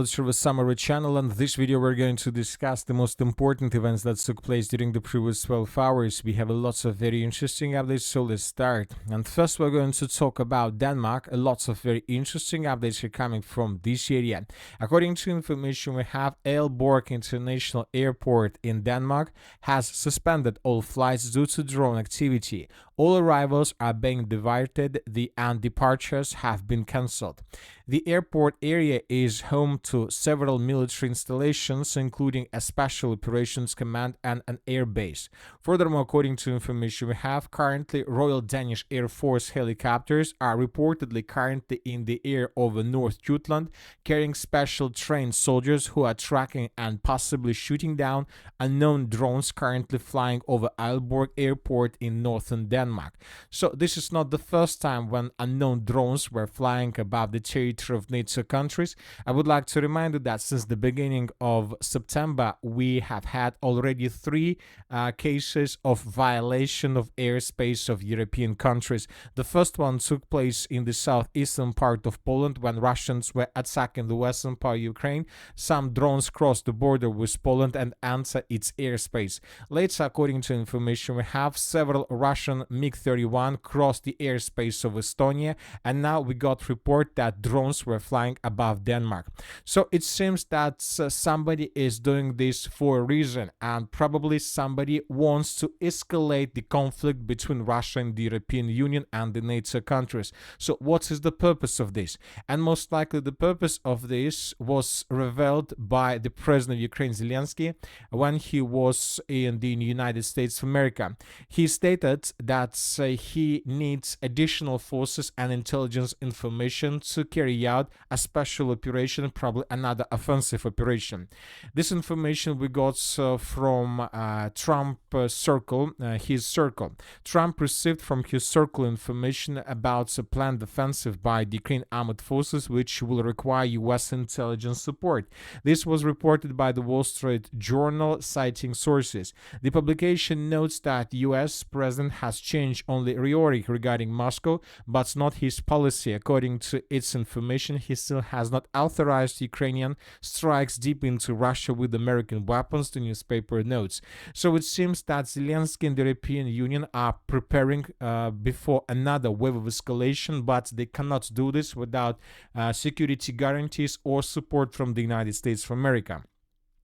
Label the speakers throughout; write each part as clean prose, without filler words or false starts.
Speaker 1: Through the summary channel, and this video we're going to discuss the most important events that took place during the previous 12 hours. We have lots of very interesting updates, so let's start. And first we're going to talk about Denmark. Lots of very interesting updates are coming from this area. According to information we have, Aalborg International Airport in Denmark has suspended all flights due to drone activity. All arrivals are being diverted, and departures have been cancelled. The airport area is home to several military installations, including a Special Operations Command and an air base. Furthermore, according to information we have, currently Royal Danish Air Force helicopters are reportedly currently in the air over North Jutland, carrying special trained soldiers who are tracking and possibly shooting down unknown drones currently flying over Aalborg Airport in northern Denmark. So this is not the first time when unknown drones were flying above the territory of NATO countries. I would like to remind you that since the beginning of September, we have had already three cases of violation of airspace of European countries. The first one took place in the southeastern part of Poland when Russians were attacking the western part of Ukraine. Some drones crossed the border with Poland and entered its airspace. Later, according to information we have, several Russian MiG-31 crossed the airspace of Estonia, and now we got report that drones were flying above Denmark. So it seems that somebody is doing this for a reason, and probably somebody wants to escalate the conflict between Russia and the European Union and the NATO countries. So what is the purpose of this? And most likely the purpose of this was revealed by the president of Ukraine, Zelensky, when he was in the United States of America. He stated that he needs additional forces and intelligence information to carry out a special operation, probably another offensive operation. This information we got from Trump circle, his circle. Trump received from his circle information about a planned offensive by the Ukraine armed forces, which will require U.S. intelligence support. This was reported by the Wall Street Journal, citing sources. The publication notes that the U.S. president has changed only rhetoric regarding Moscow, but not his policy. According to its information, he still has not authorized Ukrainian strikes deep into Russia with American weapons, the newspaper notes. So it seems that Zelensky and the European Union are preparing before another wave of escalation, but they cannot do this without security guarantees or support from the United States of America.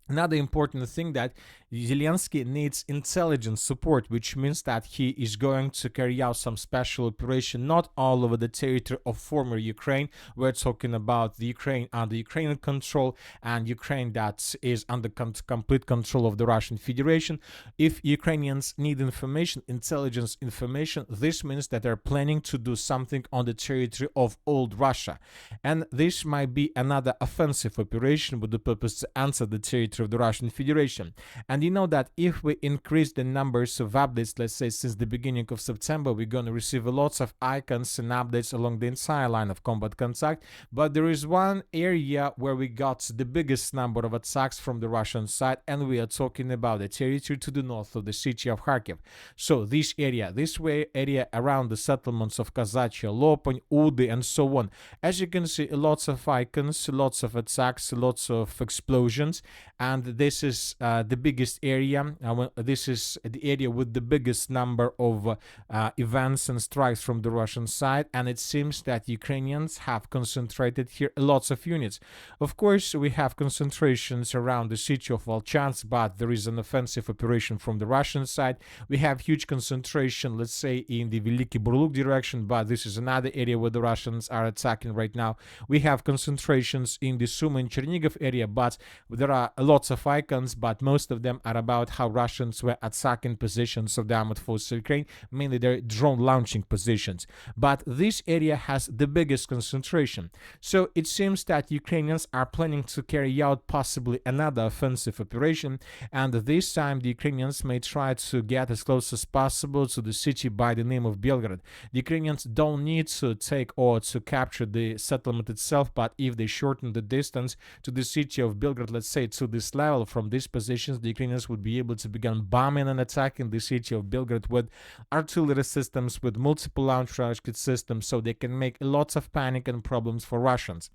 Speaker 1: Another important thing that Zelensky needs intelligence support, which means that he is going to carry out some special operation not all over the territory of former Ukraine. We're talking about the Ukraine under Ukrainian control and Ukraine that is under complete control of the Russian Federation. If Ukrainians need information, intelligence information, this means that they're planning to do something on the territory of old Russia. And this might be another offensive operation with the purpose to answer the territory of the Russian Federation. And you know that if we increase the numbers of updates, let's say since the beginning of September, we're going to receive lots of icons and updates along the entire line of combat contact. But there is one area where we got the biggest number of attacks from the Russian side, and we are talking about the territory to the north of the city of Kharkiv. So this area, area around the settlements of Kazachia, Lopon, Udi, and so on. As you can see, lots of icons, lots of attacks, lots of explosions, and this is the biggest area. This is the area with the biggest number of events and strikes from the Russian side, and it seems that Ukrainians have concentrated here lots of units. Of course, we have concentrations around the city of Volchansk, but there is an offensive operation from the Russian side. We have huge concentration, let's say, in the Veliki Burluk direction, but this is another area where the Russians are attacking right now. We have concentrations in the Sumy and Chernihiv area, but there are lots of icons, but most of them are about how Russians were attacking positions of the armed forces of Ukraine, mainly their drone launching positions. But this area has the biggest concentration. So it seems that Ukrainians are planning to carry out possibly another offensive operation, and this time the Ukrainians may try to get as close as possible to the city by the name of Belgrade. The Ukrainians don't need to take or to capture the settlement itself, but if they shorten the distance to the city of Belgrade, let's say to this level from these positions, the Ukrainians would be able to begin bombing and attacking the city of Belgrade with artillery systems, with multiple launch rocket systems, so they can make lots of panic and problems for Russians.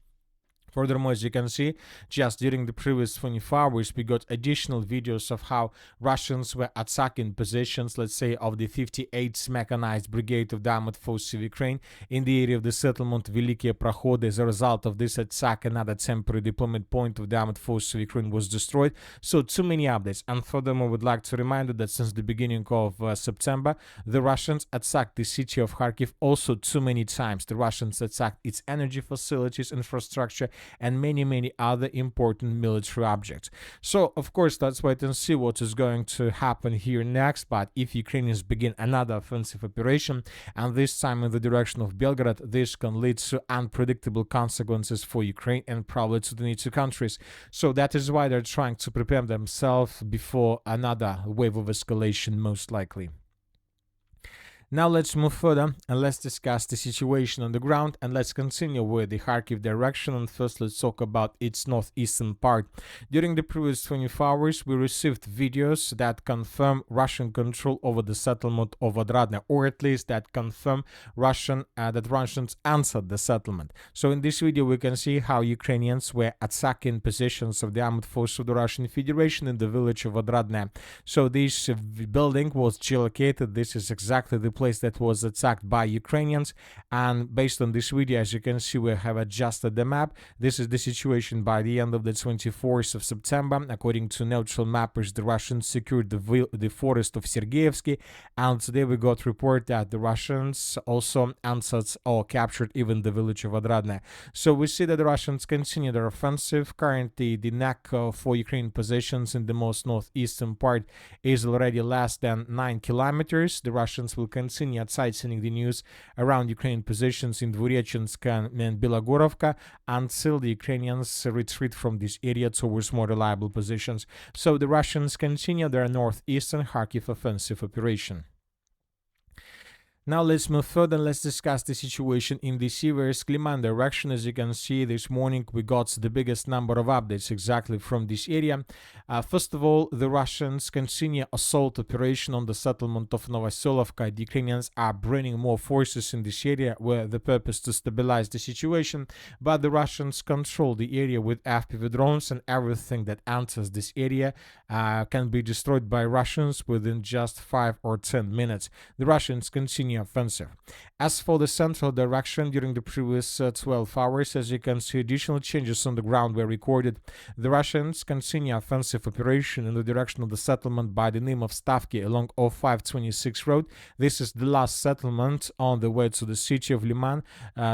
Speaker 1: Furthermore, as you can see, just during the previous 24 hours, we got additional videos of how Russians were attacking positions, let's say, of the 58th Mechanized Brigade of the Armored Forces of Ukraine in the area of the settlement Velikie Prokhody. As a result of this attack, another temporary deployment point of the Armored Forces of Ukraine was destroyed. So, too many updates. And furthermore, would like to remind you that since the beginning of September, the Russians attacked the city of Kharkiv also too many times. The Russians attacked its energy facilities, infrastructure, and many other important military objects. So, of course, let's wait and see what is going to happen here next. But if Ukrainians begin another offensive operation, and this time in the direction of Belgrade, this can lead to unpredictable consequences for Ukraine and probably to the NATO countries. So that is why they're trying to prepare themselves before another wave of escalation, most likely. Now let's move further and let's discuss the situation on the ground, and let's continue with the Kharkiv direction. And first, let's talk about its northeastern part. During the previous 24 hours, we received videos that confirm Russian control over the settlement of Odradne, or at least that confirm that Russians answered the settlement. So in this video, we can see how Ukrainians were attacking positions of the armed forces of the Russian Federation in the village of Odradne. So this building was geolocated. This is exactly the place that was attacked by Ukrainians, and based on this video, as you can see, we have adjusted the map. This is the situation by the end of the 24th of September. According to neutral mappers, the Russians secured the forest of Sergeyevsky, and today we got report that the Russians also answered or captured even the village of Odradne. So we see that the Russians continue their offensive. Currently, the neck for Ukrainian positions in the most northeastern part is already less than 9 kilometers. The Russians will continue sightseeing the news around Ukrainian positions in Dvurechinsk and Bilogorovka until the Ukrainians retreat from this area towards more reliable positions. So the Russians continue their northeastern Kharkiv offensive operation. Now let's move further and let's discuss the situation in the Siversk Liman direction. As you can see, this morning we got the biggest number of updates exactly from this area. First of all, the Russians continue assault operation on the settlement of Novoselovka. The Ukrainians are bringing more forces in this area with the purpose to stabilize the situation, but the Russians control the area with FPV drones, and everything that enters this area can be destroyed by Russians within just 5 or 10 minutes. The Russians continue offensive. As for the central direction, during the previous 12 hours, as you can see, additional changes on the ground were recorded. The Russians continue offensive operation in the direction of the settlement by the name of Stavki along 0526 road. This is the last settlement on the way to the city of Liman.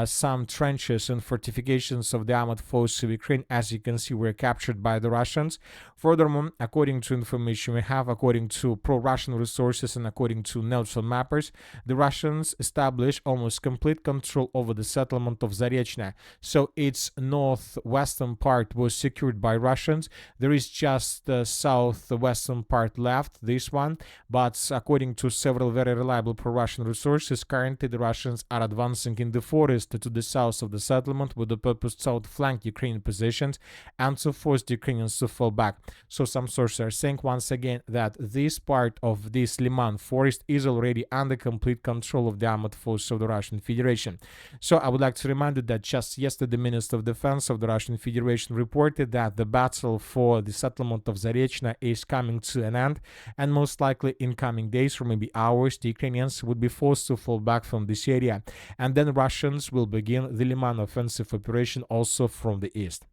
Speaker 1: Some trenches and fortifications of the armored forces of Ukraine, as you can see, were captured by the Russians. Furthermore, according to information we have, according to pro-Russian resources and according to neutral mappers, the Russians established almost complete control over the settlement of Zarechna. So its northwestern part was secured by Russians. There is just the southwestern part left, this one, but according to several very reliable pro-Russian resources, currently the Russians are advancing in the forest to the south of the settlement with the purpose to outflank Ukrainian positions and to force the Ukrainians to fall back. So some sources are saying once again that this part of this Liman forest is already under complete control of the armored forces of the Russian Federation. So I would like to remind you that just yesterday the Minister of Defense of the Russian Federation reported that the battle for the settlement of Zarechna is coming to an end, and most likely in coming days or maybe hours the Ukrainians would be forced to fall back from this area, and then Russians will begin the Liman offensive operation also from the east.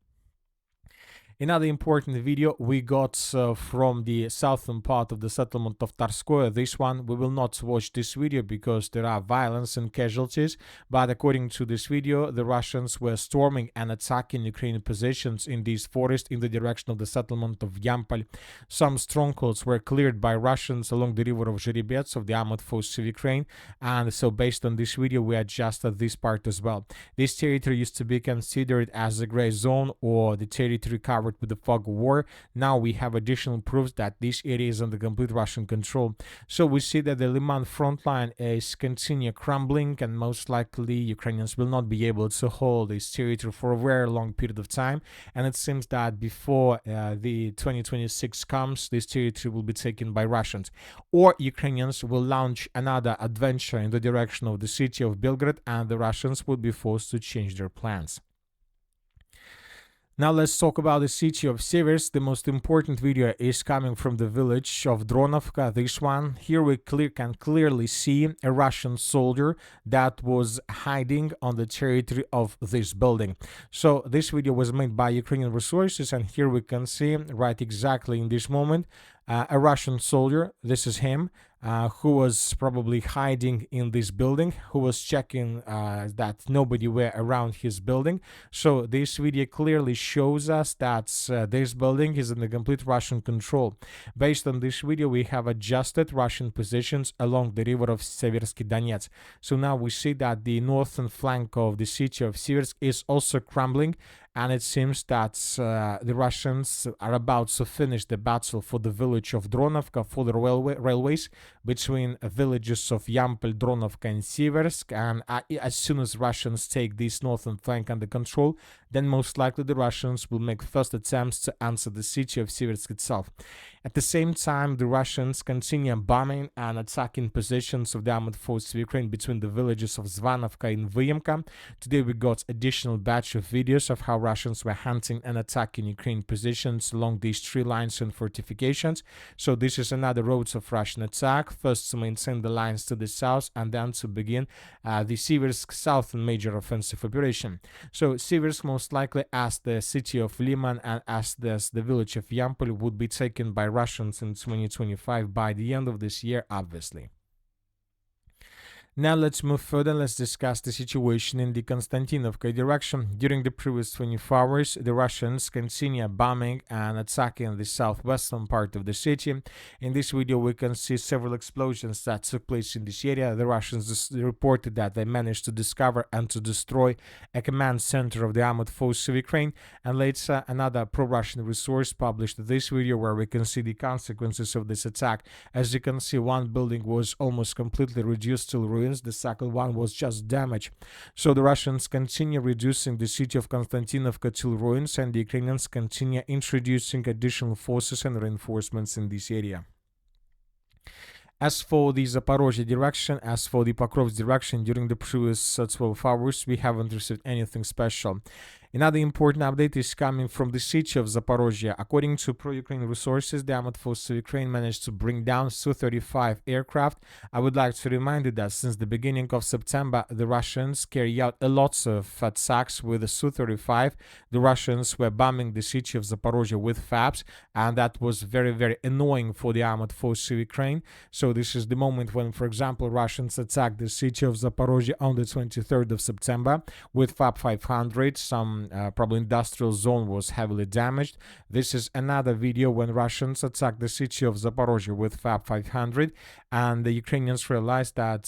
Speaker 1: Another important video we got from the southern part of the settlement of Tarskoye. This one, we will not watch this video because there are violence and casualties, but according to this video, the Russians were storming and attacking Ukrainian positions in this forest in the direction of the settlement of Yampol. Some strongholds were cleared by Russians along the river of Zherebets of the armored forces of Ukraine, and so based on this video, we adjusted this part as well. This territory used to be considered as a gray zone or the territory covered with the fog of war. Now we have additional proofs that this area is under complete Russian control. So we see that the Liman front line is continue crumbling, and most likely Ukrainians will not be able to hold this territory for a very long period of time. And it seems that before the 2026 comes, this territory will be taken by Russians, or Ukrainians will launch another adventure in the direction of the city of Belgrade, and the Russians will be forced to change their plans. Now let's talk about the city of Siversk. The most important video is coming from the village of Dronovka, this one. Here we can clearly see a Russian soldier that was hiding on the territory of this building. So this video was made by Ukrainian resources, and here we can see right exactly in this moment a Russian soldier, this is him, who was probably hiding in this building, who was checking that nobody were around his building. So this video clearly shows us that this building is in the complete Russian control. Based on this video, we have adjusted Russian positions along the river of Seversky Donets. So now we see that the northern flank of the city of Siversk is also crumbling, and it seems that the Russians are about to finish the battle for the village of Dronovka, for the railways between villages of Yampol, Dronovka, and Siversk. And as soon as Russians take this northern flank under control, then most likely the Russians will make first attempts to answer the city of Siversk itself. At the same time, the Russians continue bombing and attacking positions of the armed forces of Ukraine between the villages of Zvanovka and Vyemka. Today we got additional batch of videos of how Russians were hunting and attacking Ukraine positions along these three lines and fortifications. So this is another road of Russian attack, first to maintain the lines to the south and then to begin the Siversk southern major offensive operation. So Siversk most likely, as the city of Liman and as the village of Yampol, would be taken by Russians in 2025 by the end of this year, obviously. Now let's move further. Let's discuss the situation in the Konstantinovka direction. During the previous 24 hours, the Russians continue bombing and attacking the southwestern part of the city. In this video, we can see several explosions that took place in this area. The Russians reported that they managed to discover and to destroy a command center of the armed forces of Ukraine. And later, another pro-Russian resource published this video where we can see the consequences of this attack. As you can see, one building was almost completely reduced to ruins. The second one was just damaged. So the Russians continue reducing the city of Konstantinovka to ruins, and the Ukrainians continue introducing additional forces and reinforcements in this area. As for the Zaporozhye direction, as for the Pokrovsk direction, during the previous 12 hours, we haven't received anything special. Another important update is coming from the city of Zaporozhye. According to pro-Ukraine resources, the armed forces of Ukraine managed to bring down Su-35 aircraft. I would like to remind you that since the beginning of September, the Russians carry out a lot of attacks with the Su-35. The Russians were bombing the city of Zaporozhye with FABs, and that was very, very annoying for the armed forces of Ukraine. So this is the moment when, for example, Russians attacked the city of Zaporozhye on the 23rd of September with FAB 500. Some probably industrial zone was heavily damaged. This is another video when Russians attacked the city of Zaporozhye with FAB 500, and the Ukrainians realized that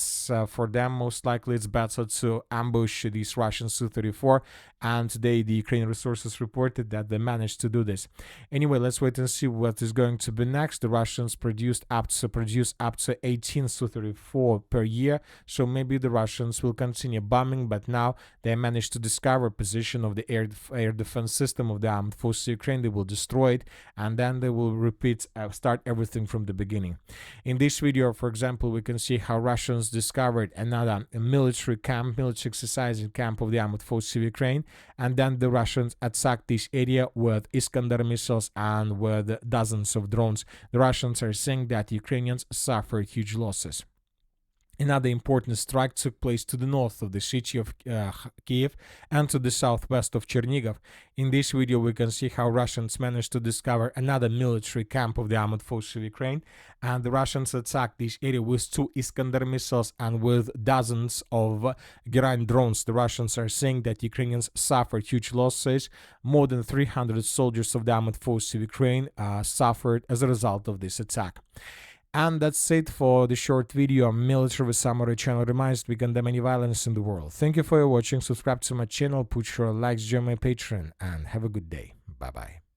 Speaker 1: for them most likely it's better to ambush these Russian Su-34, and today the Ukrainian resources reported that they managed to do this. Anyway, let's wait and see what is going to be next. The Russians produce up to 18 Su-34 per year, so maybe the Russians will continue bombing, but now they managed to discover position of the air defense system of the armed forces of Ukraine. They will destroy it, and then they will start everything from the beginning. In this video, for example, we can see how Russians discovered another military exercising camp of the armed forces of Ukraine, and then the Russians attacked this area with Iskander missiles and with dozens of drones. The Russians are saying that Ukrainians suffered huge losses. Another important strike took place to the north of the city of Kiev and to the southwest of Chernigov. In this video, we can see how Russians managed to discover another military camp of the armed forces of Ukraine, and the Russians attacked this area with 2 Iskander missiles and with dozens of Geran drones. The Russians are saying that Ukrainians suffered huge losses. More than 300 soldiers of the armed forces of Ukraine suffered as a result of this attack. And that's it for the short video. Military Samurai channel reminds we condemn any violence in the world. Thank you for your watching. Subscribe to my channel, put your likes, join my Patreon, and have a good day. Bye bye.